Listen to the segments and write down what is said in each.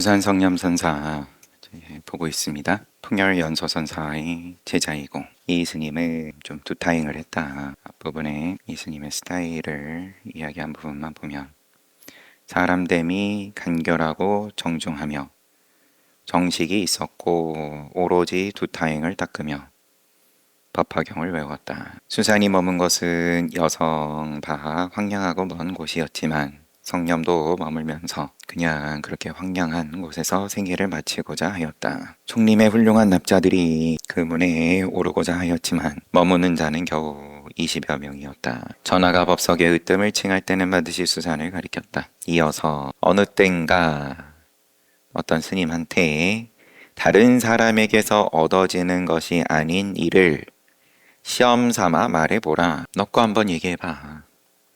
부산성념선사 보고 있습니다. 통열연소선사의 제자이고 이 스님은 좀 두타행을 했다. 앞부분에 이 스님의 스타일을 이야기한 부분만 보면 사람됨이 간결하고 정중하며 정식이 있었고 오로지 두타행을 닦으며 법화경을 외웠다. 수산이 머문 것은 여성 바 황량하고 먼 곳이었지만 성념도 머물면서 그냥 그렇게 황량한 곳에서 생애를 마치고자 하였다. 총림의 훌륭한 납자들이 그 문에 오르고자 하였지만 머무는 자는 겨우 20여 명이었다. 전하가 법석의 으뜸을 칭할 때는 반드시 수산을 가리켰다. 이어서 어느 땐가 어떤 스님한테 다른 사람에게서 얻어지는 것이 아닌 일을 시험 삼아 말해보라. 너 거 한번 얘기해봐.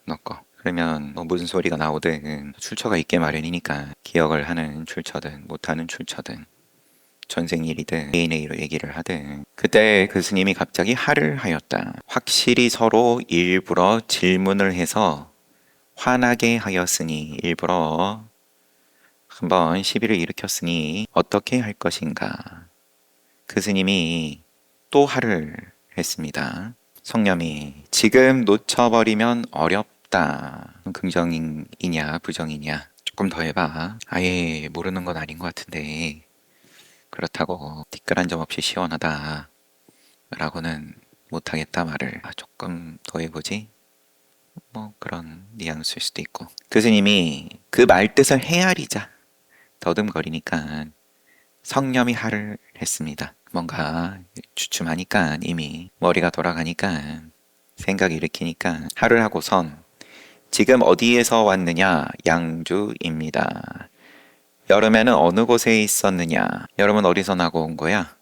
너 거. 그러면 뭐 무슨 소리가 나오든 출처가 있게 마련이니까 기억을 하는 출처든 못하는 출처든 전생일이든 개인의 일로 얘기를 하든 그때 그 스님이 갑자기 하를 하였다. 확실히 서로 일부러 질문을 해서 화나게 하였으니 일부러 한번 시비를 일으켰으니 어떻게 할 것인가. 그 스님이 또 하를 했습니다. 성념이 지금 놓쳐버리면 어렵다. 긍정이냐 부정이냐 조금 더 해봐. 아예 모르는 건 아닌 것 같은데 그렇다고 티끌 한 점 없이 시원하다 라고는 못하겠다 말을. 조금 더 해보지. 뭐 그런 뉘앙스일 수도 있고. 교수님이 그 말뜻을 헤아리자 더듬거리니까 성념이 하를 했습니다. 뭔가 주춤하니까 이미 머리가 돌아가니까 생각 일으키니까 하를 하고선 지금 어디에서 왔느냐? 양주입니다. 여름에는 어느 곳에 있었느냐? 여름은 어디서 나고 온 거야?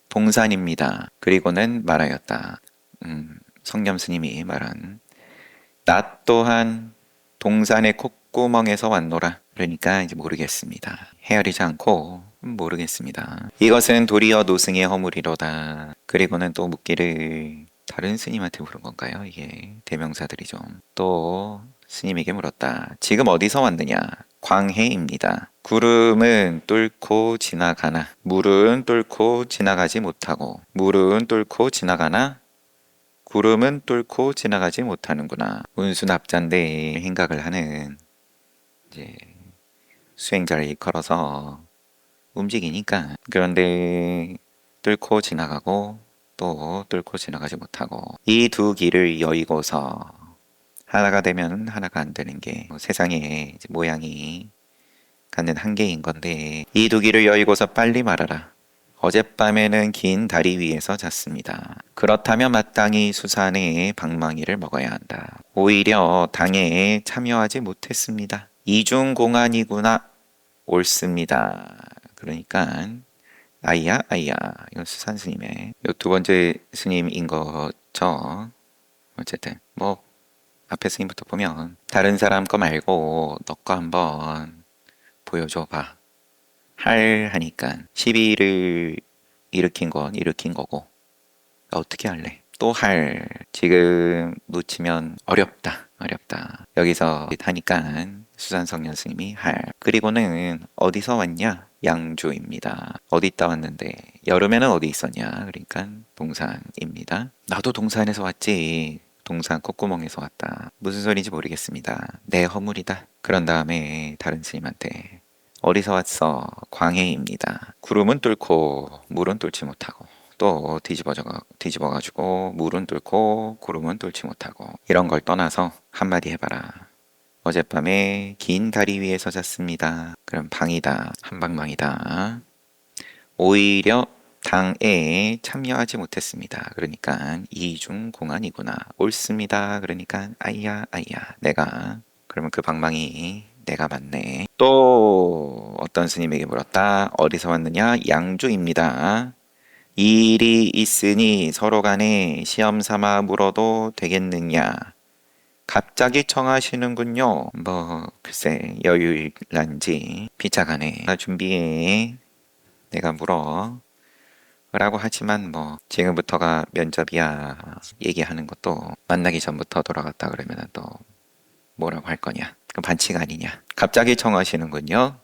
동산입니다. 그리고는 말하였다. 성념 스님이 말한 나 또한 동산의 콧구멍에서 왔노라. 그러니까 이제 모르겠습니다. 헤아리지 않고 모르겠습니다. 이것은 도리어 노승의 허물이로다. 그리고는 또 묻기를 다른 스님한테 물은 건가요? 이게 대명사들이죠. 또 스님에게 물었다. 지금 어디서 왔느냐? 광해입니다. 구름은 뚫고 지나가나 물은 뚫고 지나가지 못하고 물은 뚫고 지나가나 구름은 뚫고 지나가지 못하는구나. 운수납자인데 행각을 하는 이제 수행자를 일컬어서 움직이니까. 그런데 뚫고 지나가고 또 뚫고 지나가지 못하고 이 두 길을 여의고서 하나가 되면 하나가 안 되는 게 세상의 모양이 갖는 한계인 건데 이 두 길을 여의고서 빨리 말하라. 어젯밤에는 긴 다리 위에서 잤습니다. 그렇다면 마땅히 수산의 방망이를 먹어야 한다. 오히려 당에 참여하지 못했습니다. 이중공안이구나. 옳습니다. 그러니까 아이야 아이야 이건 수산 스님의 두 번째 스님인 거죠. 어쨌든 뭐 앞에 스님부터 보면 다른 사람 거 말고 너 거 한번 보여줘봐. 하니까 시비를 일으킨 건 일으킨 거고 어떻게 할래? 또 지금 놓치면 어렵다 여기서 하니까 수산성년 스님이 그리고는 어디서 왔냐? 양주입니다. 어디 있다 왔는데 여름에는 어디 있었냐? 그러니까 동산입니다. 나도 동산에서 왔지. 동산 콧구멍에서 왔다. 무슨 소리인지 모르겠습니다. 내 허물이다. 그런 다음에 다른 스님한테 어디서 왔어? 광해입니다. 구름은 뚫고 물은 뚫지 못하고 또 뒤집어가지고 물은 뚫고 구름은 뚫지 못하고 이런 걸 떠나서 한마디 해봐라. 어젯밤에 긴 다리 위에서 잤습니다. 그럼 방이다. 한방망이다. 오히려 당에 참여하지 못했습니다. 그러니까 이중공안이구나. 옳습니다. 그러니까 아이야 내가 그러면 그 방망이 내가 맞네. 또 어떤 스님에게 물었다. 어디서 왔느냐? 양주입니다. 이 일이 있으니 서로 간에 시험 삼아 물어도 되겠느냐? 갑자기 청하시는군요. 뭐 글쎄 여유일란지 피차간에 준비해 내가 물어 라고 하지만 뭐 지금부터가 면접이야 얘기하는 것도 만나기 전부터 돌아갔다 그러면 또 뭐라고 할 거냐? 그럼 반칙 아니냐? 갑자기 청하시는군요.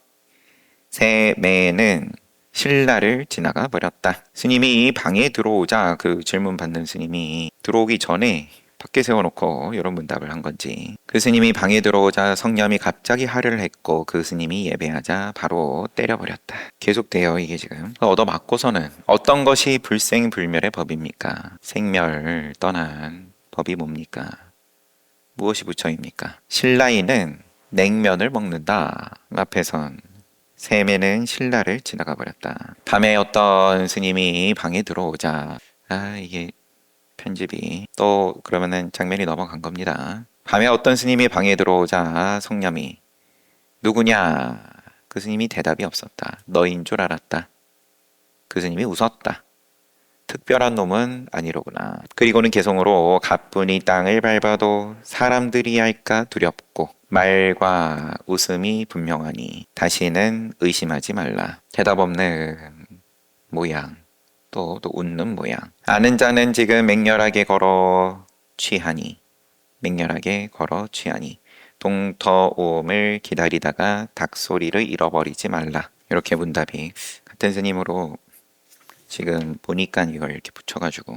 세매는 신라를 지나가 버렸다. 스님이 방에 들어오자 그 질문 받는 스님이 들어오기 전에 밖에 세워놓고 이런 문답을 한 건지, 그 스님이 방에 들어오자 성념이 갑자기 하를 했고 그 스님이 예배하자 바로 때려버렸다. 계속돼요 이게 지금. 얻어맞고서는 어떤 것이 불생불멸의 법입니까? 생멸 떠난 법이 뭡니까? 무엇이 부처입니까? 신라이는 냉면을 먹는다. 앞에선 세매는 신라를 지나가 버렸다. 밤에 어떤 스님이 방에 들어오자, 이게 편집이 또 그러면은 장면이 넘어간 겁니다. 밤에 어떤 스님이 방에 들어오자 성념이 누구냐? 그 스님이 대답이 없었다. 너인 줄 알았다. 그 스님이 웃었다. 특별한 놈은 아니로구나. 그리고는 개성으로 가뿐히 땅을 밟아도 사람들이 할까 두렵고 말과 웃음이 분명하니 다시는 의심하지 말라. 대답 없는 모양, 또 웃는 모양. 아는 자는 지금 맹렬하게 걸어 취하니, 맹렬하게 걸어 취하니 동터옴을 기다리다가 닭소리를 잃어버리지 말라. 이렇게 문답이 같은 스님으로 지금 보니까 이걸 이렇게 붙여가지고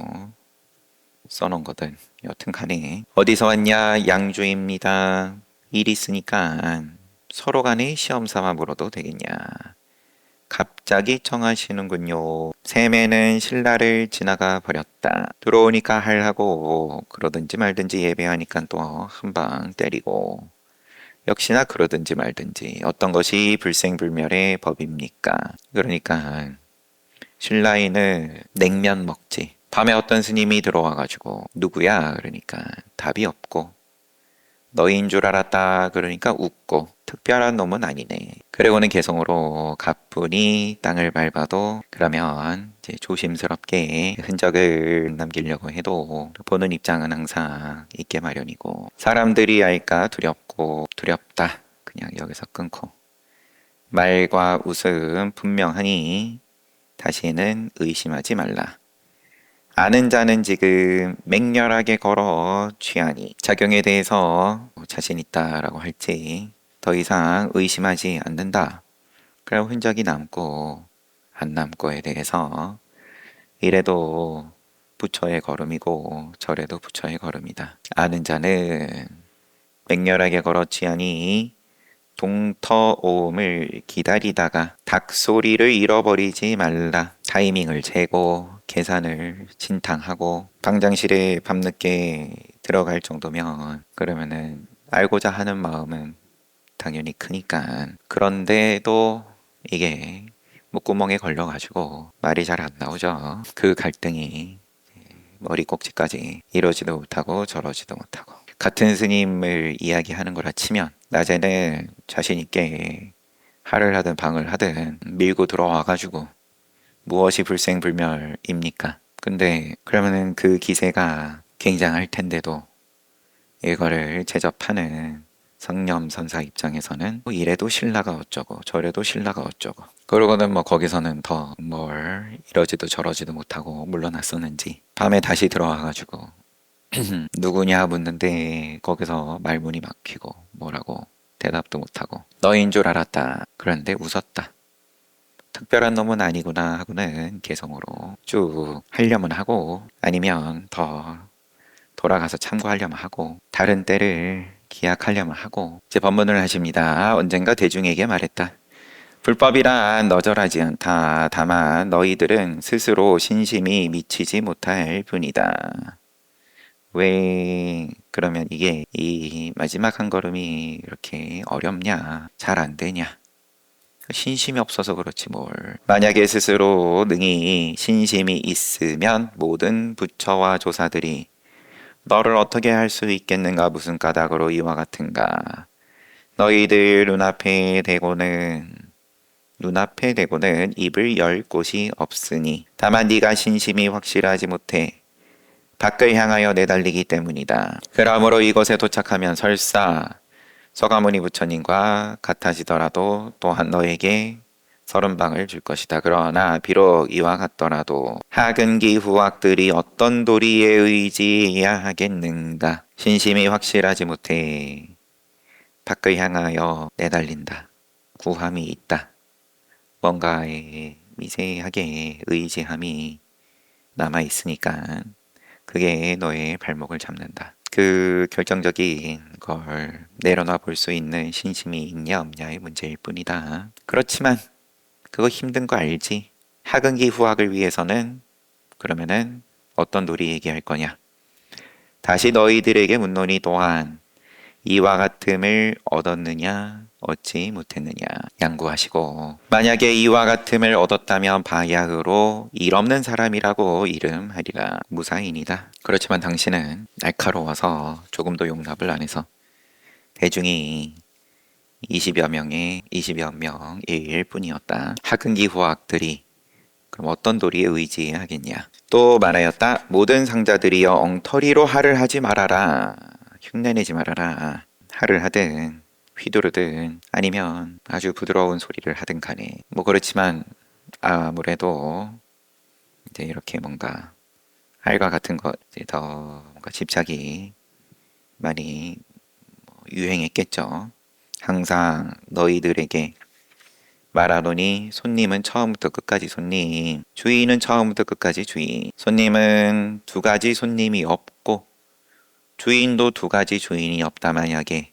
써놓은 거든. 여튼 간에 어디서 왔냐? 양주입니다. 일 있으니까 서로 간에 시험 삼아 물어도 되겠냐? 갑자기 청하시는군요. 세매는 신라를 지나가 버렸다. 들어오니까 할하고 그러든지 말든지 예배하니까 또 한 방 때리고, 역시나 그러든지 말든지 어떤 것이 불생불멸의 법입니까? 그러니까 신라이는 냉면 먹지. 밤에 어떤 스님이 들어와가지고 누구야? 그러니까 답이 없고, 너인 줄 알았다. 그러니까 웃고, 특별한 놈은 아니네. 그리고는 개성으로 가뿐히 땅을 밟아도, 그러면 이제 조심스럽게 흔적을 남기려고 해도 보는 입장은 항상 있게 마련이고, 사람들이 알까 두렵고, 두렵다. 그냥 여기서 끊고, 말과 웃음 분명하니 다시는 의심하지 말라. 아는 자는 지금 맹렬하게 걸어 취하니, 작용에 대해서 자신 있다라고 할지 더 이상 의심하지 않는다. 그럼 흔적이 남고 안 남고에 대해서 이래도 부처의 걸음이고 저래도 부처의 걸음이다. 아는 자는 맹렬하게 걸어 취하니 동터옴을 기다리다가 닭소리를 잃어버리지 말라. 타이밍을 재고 계산을 진탕하고 방장실에 밤늦게 들어갈 정도면 그러면은 알고자 하는 마음은 당연히 크니까. 그런데도 이게 목구멍에 걸려가지고 말이 잘 안 나오죠. 그 갈등이 머리 꼭지까지 이러지도 못하고 저러지도 못하고. 같은 스님을 이야기하는 거라 치면 낮에는 자신 있게 하를 하든 방을 하든 밀고 들어와가지고 무엇이 불생불멸입니까? 근데 그러면은 그 기세가 굉장할 텐데도 이거를 제접하는 성념선사 입장에서는 뭐 이래도 신라가 어쩌고 저래도 신라가 어쩌고, 그러고는 뭐 거기서는 더 뭘 이러지도 저러지도 못하고 물러났었는지 밤에 다시 들어와가지고 누구냐 묻는데 거기서 말문이 막히고 뭐라고 대답도 못하고 너인 줄 알았다. 그런데 웃었다. 특별한 놈은 아니구나 하고는 개성으로 쭉 하려면 하고, 아니면 더 돌아가서 참고하려면 하고, 다른 때를 기약하려면 하고. 이제 법문을 하십니다. 언젠가 대중에게 말했다. 불법이란 너절하지 않다. 다만 너희들은 스스로 신심이 미치지 못할 뿐이다. 왜 그러면 이게 이 마지막 한 걸음이 이렇게 어렵냐? 잘 안 되냐? 신심이 없어서 그렇지 뭘. 만약에 스스로 능히 신심이 있으면 모든 부처와 조사들이 너를 어떻게 할 수 있겠는가? 무슨 까닭으로 이와 같은가? 너희들 눈앞에 대고는 입을 열 곳이 없으니 다만 네가 신심이 확실하지 못해 밖을 향하여 내달리기 때문이다. 그러므로 이곳에 도착하면 설사 서가모니 부처님과 같아지더라도 또한 너에게 30방을 줄 것이다. 그러나 비록 이와 같더라도 하근기 후학들이 어떤 도리에 의지해야 하겠는가? 신심이 확실하지 못해 밖을 향하여 내달린다. 구함이 있다. 뭔가에 미세하게 의지함이 남아있으니까 그게 너의 발목을 잡는다. 그 결정적인 걸 내려놔 볼 수 있는 신심이 있냐 없냐의 문제일 뿐이다. 그렇지만 그거 힘든 거 알지? 하근기 후학을 위해서는 그러면은 어떤 놀이 얘기할 거냐? 다시 너희들에게 묻노니 또한 이와 같음을 얻었느냐 얻지 못했느냐 양구하시고 만약에 이와 같음을 얻었다면 바야흐로 일 없는 사람이라고 이름하리라. 무사인이다. 그렇지만 당신은 날카로워서 조금도 용납을 안 해서 대중이 20여 명일 뿐이었다. 하근기 후학들이 그럼 어떤 도리에 의지하겠냐? 또 말하였다. 모든 상자들이여 엉터리로 할을 하지 말아라. 흉내내지 말아라. 할을 하든 휘두르든 아니면 아주 부드러운 소리를 하든 간에 뭐 그렇지만 아무래도 이제 이렇게 뭔가 할과 같은 것 이제 더 뭔가 집착이 많이 유행했겠죠. 항상 너희들에게 말하노니 손님은 처음부터 끝까지 손님, 주인은 처음부터 끝까지 주인. 손님은 두 가지 손님이 없고 주인도 두 가지 주인이 없다. 만약에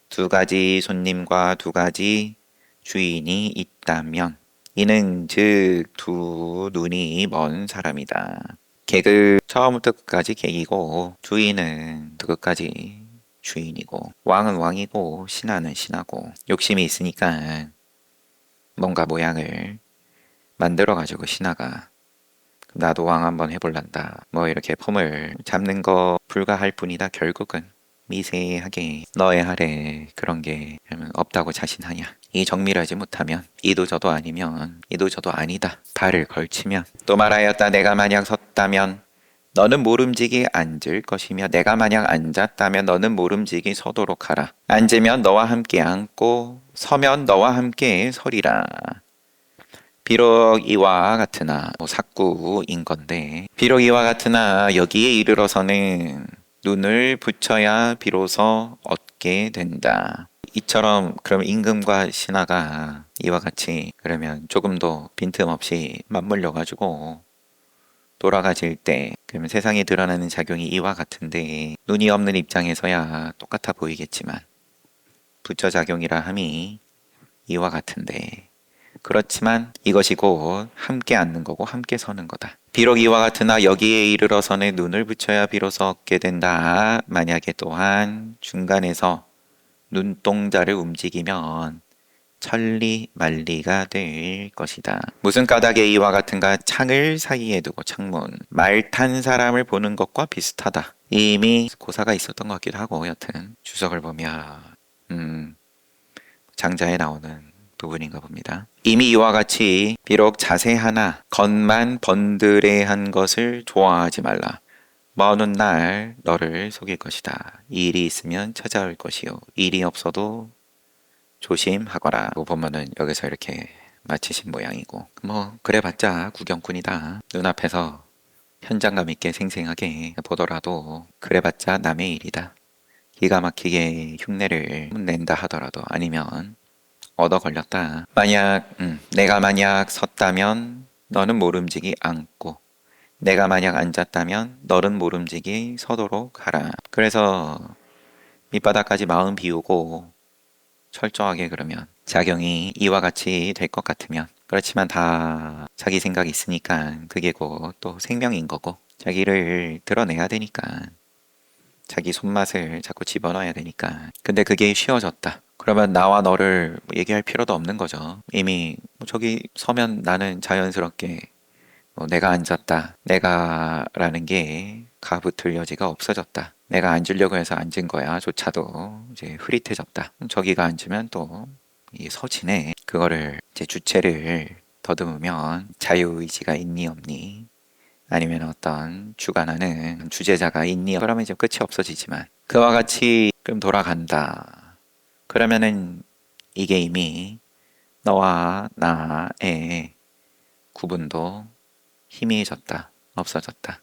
두 가지 손님과 두 가지 주인이 있다면 이는 즉 두 눈이 먼 사람이다. 객은 처음부터 끝까지 객이고 주인은 끝까지 주인이고 왕은 왕이고 신하는 신하고 욕심이 있으니까 뭔가 모양을 만들어가지고 신하가 나도 왕 한번 해볼란다 뭐 이렇게 폼을 잡는 거 불가할 뿐이다. 결국은 미세하게 너의 할에 그런 게 없다고 자신하냐. 이 정밀하지 못하면 이도저도 아니면 이도저도 아니다. 발을 걸치면 또 말하였다. 내가 만약 섰다면 너는 모름지기 앉을 것이며 내가 만약 앉았다면 너는 모름지기 서도록 하라. 앉으면 너와 함께 앉고 서면 너와 함께 서리라. 비록 이와 같으나 사구인 건데 비록 이와 같으나 여기에 이르러서는 눈을 붙여야 비로소 얻게 된다. 이처럼 그럼 임금과 신하가 이와 같이 그러면 조금도 빈틈없이 맞물려 가지고 돌아가질 때 그러면 세상에 드러나는 작용이 이와 같은데 눈이 없는 입장에서야 똑같아 보이겠지만 부처작용이라 함이 이와 같은데 그렇지만 이것이 곧 함께 앉는 거고 함께 서는 거다. 비록 이와 같으나 여기에 이르러서는 눈을 붙여야 비로소 얻게 된다. 만약에 또한 중간에서 눈동자를 움직이면 천리만리가 될 것이다. 무슨 까닭에 이와 같은가? 창을 사이에 두고 창문 말 탄 사람을 보는 것과 비슷하다. 이미 고사가 있었던 것 같기도 하고 여튼 주석을 보면 장자에 나오는 부분인가 봅니다. 이미 이와 같이 비록 자세하나 겉만 번드레한 것을 좋아하지 말라. 먼 훗 날 너를 속일 것이다. 일이 있으면 찾아올 것이요 일이 없어도 조심하거라. 보면은 여기서 이렇게 마치신 모양이고 뭐 그래봤자 구경꾼이다. 눈앞에서 현장감 있게 생생하게 보더라도 그래봤자 남의 일이다. 기가 막히게 흉내를 낸다 하더라도 아니면 얻어 걸렸다. 내가 만약 섰다면 너는 모름지기 앉고 내가 만약 앉았다면 너는 모름지기 서도록 하라. 그래서 밑바닥까지 마음 비우고 철저하게 그러면 작용이 이와 같이 될 것 같으면 그렇지만 다 자기 생각이 있으니까 그게 곧 또 생명인 거고 자기를 드러내야 되니까 자기 손맛을 자꾸 집어넣어야 되니까 근데 그게 쉬워졌다. 그러면 나와 너를 얘기할 필요도 없는 거죠. 이미 저기 서면 나는 자연스럽게 내가 앉았다. 내가라는 게 가붙을 여지가 없어졌다. 내가 앉으려고 해서 앉은 거야 조차도 이제 흐릿해졌다. 저기가 앉으면 또 이 서지네. 그거를 이제 주체를 더듬으면 자유의지가 있니 없니 아니면 어떤 주관하는 주제자가 있니 그러면 이제 끝이 없어지지만 그와 같이 좀 돌아간다. 그러면은 이게 이미 너와 나의 구분도 희미해졌다. 없어졌다.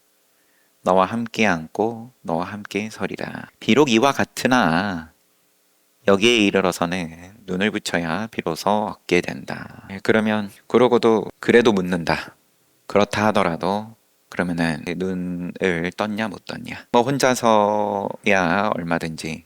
너와 함께 앉고 너와 함께 서리라. 비록 이와 같으나 여기에 이르러서는 눈을 붙여야 비로소 얻게 된다. 그러면 그러고도 그래도 묻는다. 그렇다 하더라도 그러면은 눈을 떴냐 못 떴냐. 뭐 혼자서야 얼마든지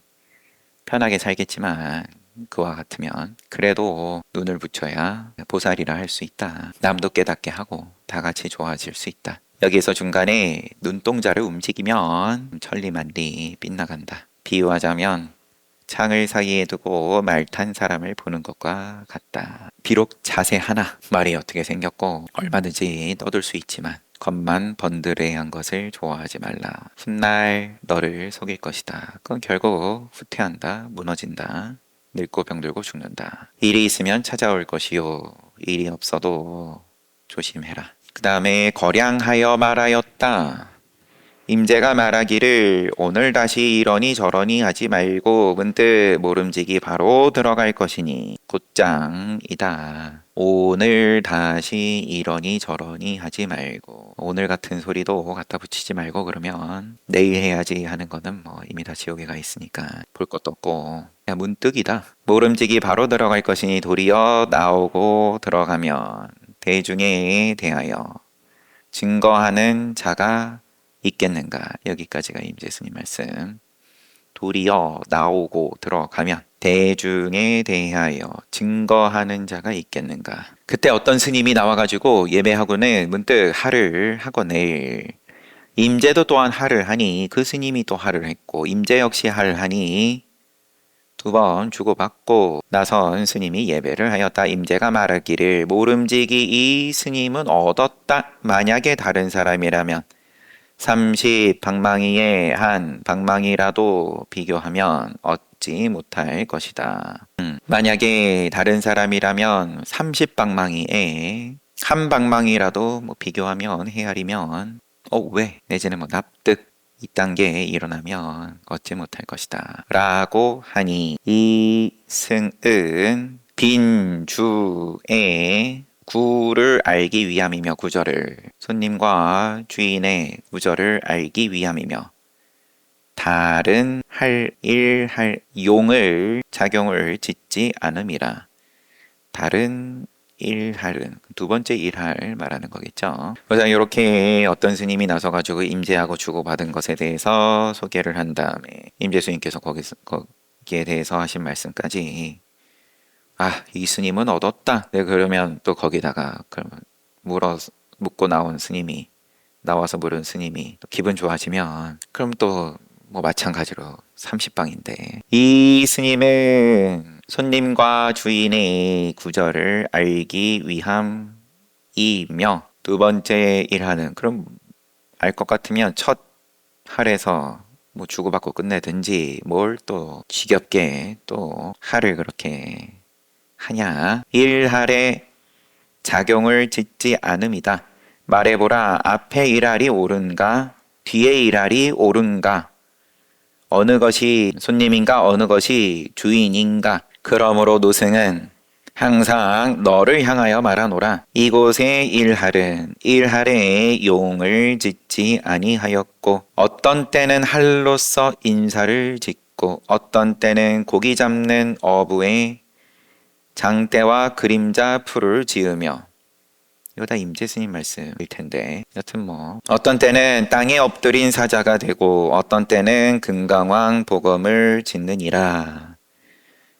편하게 살겠지만 그와 같으면 그래도 눈을 붙여야 보살이라 할 수 있다. 남도 깨닫게 하고 다 같이 좋아질 수 있다. 여기서 중간에 눈동자를 움직이면 천리만리 빗나간다. 비유하자면 창을 사이에 두고 말 탄 사람을 보는 것과 같다. 비록 자세 하나, 말이 어떻게 생겼고 얼마든지 떠들 수 있지만 겉만 번드레한 것을 좋아하지 말라. 훗날 너를 속일 것이다. 그건 결국 후퇴한다, 무너진다, 늙고 병들고 죽는다. 일이 있으면 찾아올 것이요, 일이 없어도 조심해라. 그 다음에 거량하여 말하였다. 임재가 말하기를 오늘 다시 이러니 저러니 하지 말고 문득 모름지기 바로 들어갈 것이니 곧장이다. 오늘 다시 이러니 저러니 하지 말고 오늘 같은 소리도 갖다 붙이지 말고 그러면 내일 해야지 하는 거는 뭐 이미 다 지옥에 가 있으니까 볼 것도 없고 그냥 문득이다. 모름지기 바로 들어갈 것이니 도리어 나오고 들어가면 대중에 대하여 증거하는 자가 있겠는가. 여기까지가 임재스님 말씀. 도리어 나오고 들어가면 대중에 대하여 증거하는 자가 있겠는가. 그때 어떤 스님이 나와가지고 예배하고는 문득 하를 하거늘 임재도 또한 하를 하니 그 스님이 또 하를 했고 임재 역시 하를 하니 두 번 주고받고 나선 스님이 예배를 하였다. 임재가 말하기를 모름지기 이 스님은 얻었다. 만약에 다른 사람이라면 30 방망이에 한 방망이라도 비교하면 얻지 못할 것이다. 만약에 다른 사람이라면 30 방망이에 한 방망이라도 뭐 비교하면 헤아리면 왜? 내지는 뭐 납득 이딴 게 일어나면 얻지 못할 것이다. 라고 하니 이승은 빈주에 구를 알기 위함이며 구절을 손님과 주인의 구절을 알기 위함이며 다른 할 일 할 용을 작용을 짓지 않음이라. 다른 일할은 두 번째 일할 말하는 거겠죠. 그래서 이렇게 어떤 스님이 나서가지고 임재하고 주고받은 것에 대해서 소개를 한 다음에 임재스님께서 거기에 대해서 하신 말씀까지 이 스님은 얻었다. 네, 그러면 또 거기다가 그러면 묻고 나온 스님이 나와서 물은 스님이 또 기분 좋아지면 그럼 또 뭐 마찬가지로 30방인데 이 스님은 손님과 주인의 구절을 알기 위함이며 두 번째 일하는 그럼 알 것 같으면 첫 할에서 뭐 주고받고 끝내든지 뭘 또 지겹게 또 할을 그렇게 하냐. 일할에 작용을 짓지 않음이다. 말해보라. 앞에 일할이 옳은가 뒤에 일할이 옳은가 어느 것이 손님인가 어느 것이 주인인가. 그러므로 노승은 항상 너를 향하여 말하노라. 이곳의 일할은 일할에 용을 짓지 아니하였고 어떤 때는 할로서 인사를 짓고 어떤 때는 고기 잡는 어부의 장대와 그림자 풀을 지으며 이거 다 임재스님 말씀일 텐데 여튼 뭐 어떤 때는 땅에 엎드린 사자가 되고 어떤 때는 금강왕 복음을 짓느니라.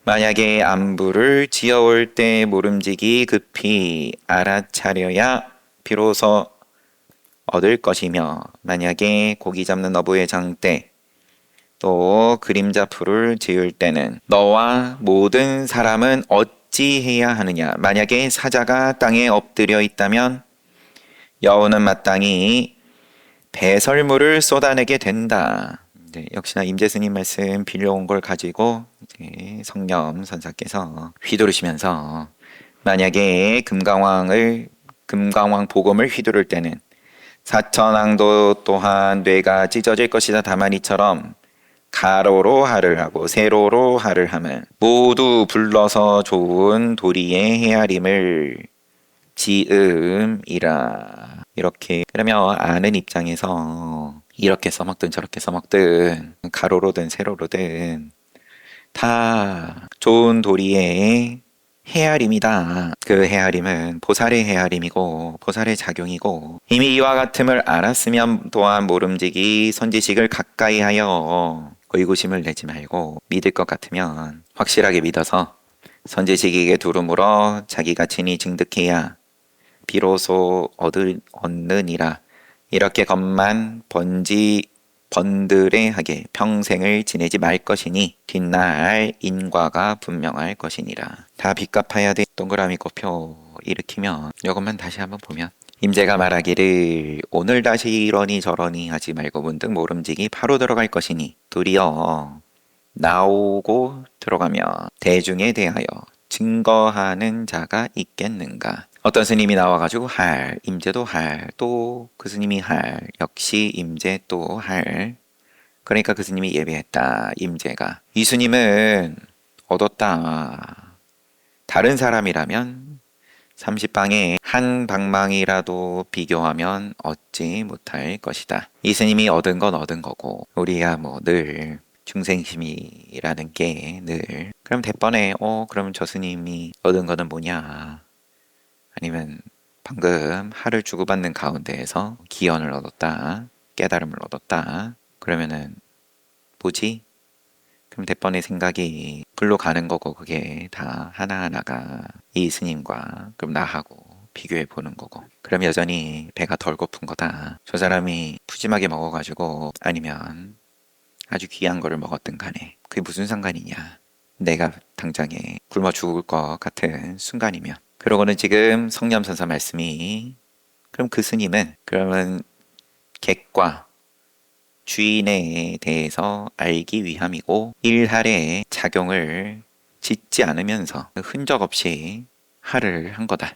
만약에 안부를 지어올 때 모름지기 급히 알아차려야 비로소 얻을 것이며 만약에 고기 잡는 어부의 장대 또 그림자 풀을 지을 때는 너와 모든 사람은 어찌해야 하느냐. 만약에 사자가 땅에 엎드려 있다면 여우는 마땅히 배설물을 쏟아내게 된다. 네, 역시나 임재스님 말씀 빌려온 걸 가지고 이제 성념 선사께서 휘두르시면서 만약에 금강왕 복음을 휘두를 때는 사천왕도 또한 뇌가 찢어질 것이다. 다만 이처럼 가로로 하를 하고 세로로 하를 하면 모두 불러서 좋은 도리의 헤아림을 지음이라. 이렇게 그러면 아는 입장에서 이렇게 써먹든 저렇게 써먹든 가로로든 세로로든 다 좋은 도리의 헤아림이다. 그 헤아림은 보살의 헤아림이고 보살의 작용이고 이미 이와 같음을 알았으면 또한 모름지기 선지식을 가까이 하여 의구심을 내지 말고 믿을 것 같으면 확실하게 믿어서 선지식에게 두루물어 자기가 친히 증득해야 비로소 얻느니라. 이렇게 것만 번들해하게 평생을 지내지 말 것이니 뒷날 인과가 분명할 것이니라. 다 빚갚아야 돼. 동그라미 꼽혀 일으키면 이것만 다시 한번 보면 임재가 말하기를 오늘 다시 이러니 저러니 하지 말고 문득 모름지기 바로 들어갈 것이니 도리어 나오고 들어가며 대중에 대하여 증거하는 자가 있겠는가. 어떤 스님이 나와가지고 할, 임재도 할, 또 그 스님이 할, 역시 임재 또 할. 그러니까 그 스님이 예배했다. 임재가. 이 스님은 얻었다. 다른 사람이라면 30방에 한 방망이라도 비교하면 얻지 못할 것이다. 이 스님이 얻은 건 얻은 거고 우리야 뭐 늘 중생심이라는 게 늘 그럼 대번에 그럼 저 스님이 얻은 거는 뭐냐, 아니면 방금 하를 주고받는 가운데에서 기연을 얻었다, 깨달음을 얻었다, 그러면은 뭐지? 그럼 대번의 생각이 불로 가는 거고 그게 다 하나하나가 이 스님과 그럼 나하고 비교해 보는 거고 그럼 여전히 배가 덜 고픈 거다. 저 사람이 푸짐하게 먹어가지고 아니면 아주 귀한 거를 먹었든 간에 그게 무슨 상관이냐. 내가 당장에 굶어 죽을 것 같은 순간이면. 그러고는 지금 성념선사 말씀이 그럼 그 스님은 그러면 객과 주인에 대해서 알기 위함이고 일할에 작용을 짓지 않으면서 흔적 없이 할을 한 거다.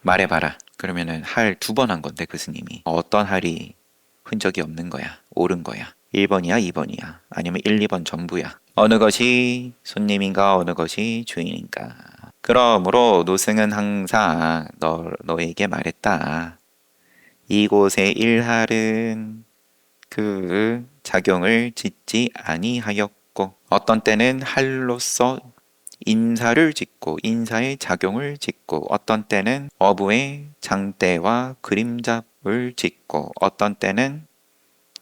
말해봐라. 그러면은 할 2번 한 건데 그 스님이 어떤 할이 흔적이 없는 거야, 옳은 거야. 1번이야 2번이야 아니면 1, 2번 전부야. 어느 것이 손님인가 어느 것이 주인인가. 그러므로 노승은 항상 너에게 말했다. 이곳의 일할은 그 작용을 짓지 아니하였고 어떤 때는 할로서 인사를 짓고 인사의 작용을 짓고 어떤 때는 어부의 장대와 그림잡을 짓고 어떤 때는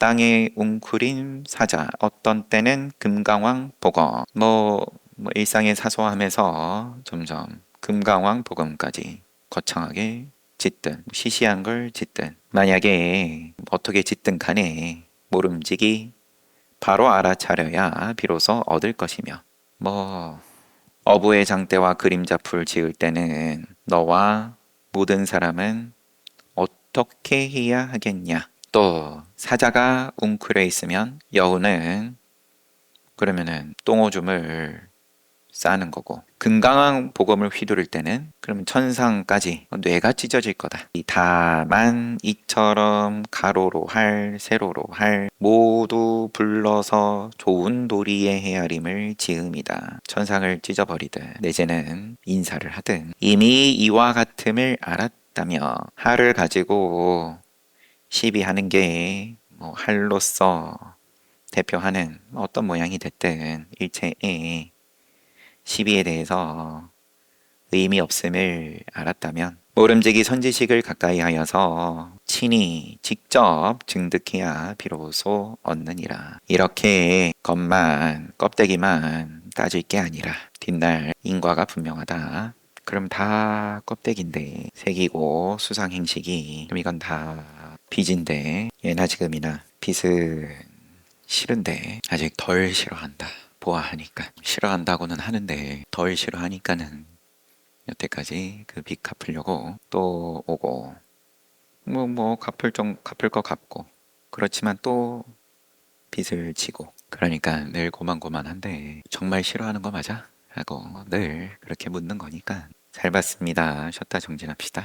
땅에 웅크린 사자, 어떤 때는 금강왕 복어, 뭐 일상의 사소함에서 점점 금강왕 복음까지 거창하게 짓든 시시한 걸 짓든 만약에 어떻게 짓든 간에 모름지기 바로 알아차려야 비로소 얻을 것이며 뭐 어부의 장대와 그림자풀 지을 때는 너와 모든 사람은 어떻게 해야 하겠냐. 또 사자가 웅크려 있으면 여우는 그러면은 똥오줌을 싸는 거고 금강왕 복음을 휘두를 때는 그러면 천상까지 뇌가 찢어질 거다. 다만 이처럼 가로로 할 세로로 할 모두 불러서 좋은 도리의 헤아림을 지음이다. 천상을 찢어버리든 내지는 인사를 하든 이미 이와 같음을 알았다며 할을 가지고 시비하는 게 뭐 할로서 대표하는 어떤 모양이 됐든 일체의 시비에 대해서 의미 없음을 알았다면 모름지기 선지식을 가까이 하여서 친히 직접 증득해야 비로소 얻느니라. 이렇게 겉만 껍데기만 따질 게 아니라 뒷날 인과가 분명하다. 그럼 다 껍데기인데 색이고 수상행식이 그럼 이건 다 빚인데 예나 지금이나 빚은 싫은데 아직 덜 싫어한다. 보아하니까 싫어한다고는 하는데 덜 싫어하니까는 여태까지 그 빚 갚으려고 또 오고 뭐 갚을 거 갚고 그렇지만 또 빚을 지고 그러니까 늘 고만고만한데 정말 싫어하는 거 맞아? 하고 늘 그렇게 묻는 거니까 잘 봤습니다. 쉬었다 정진합시다.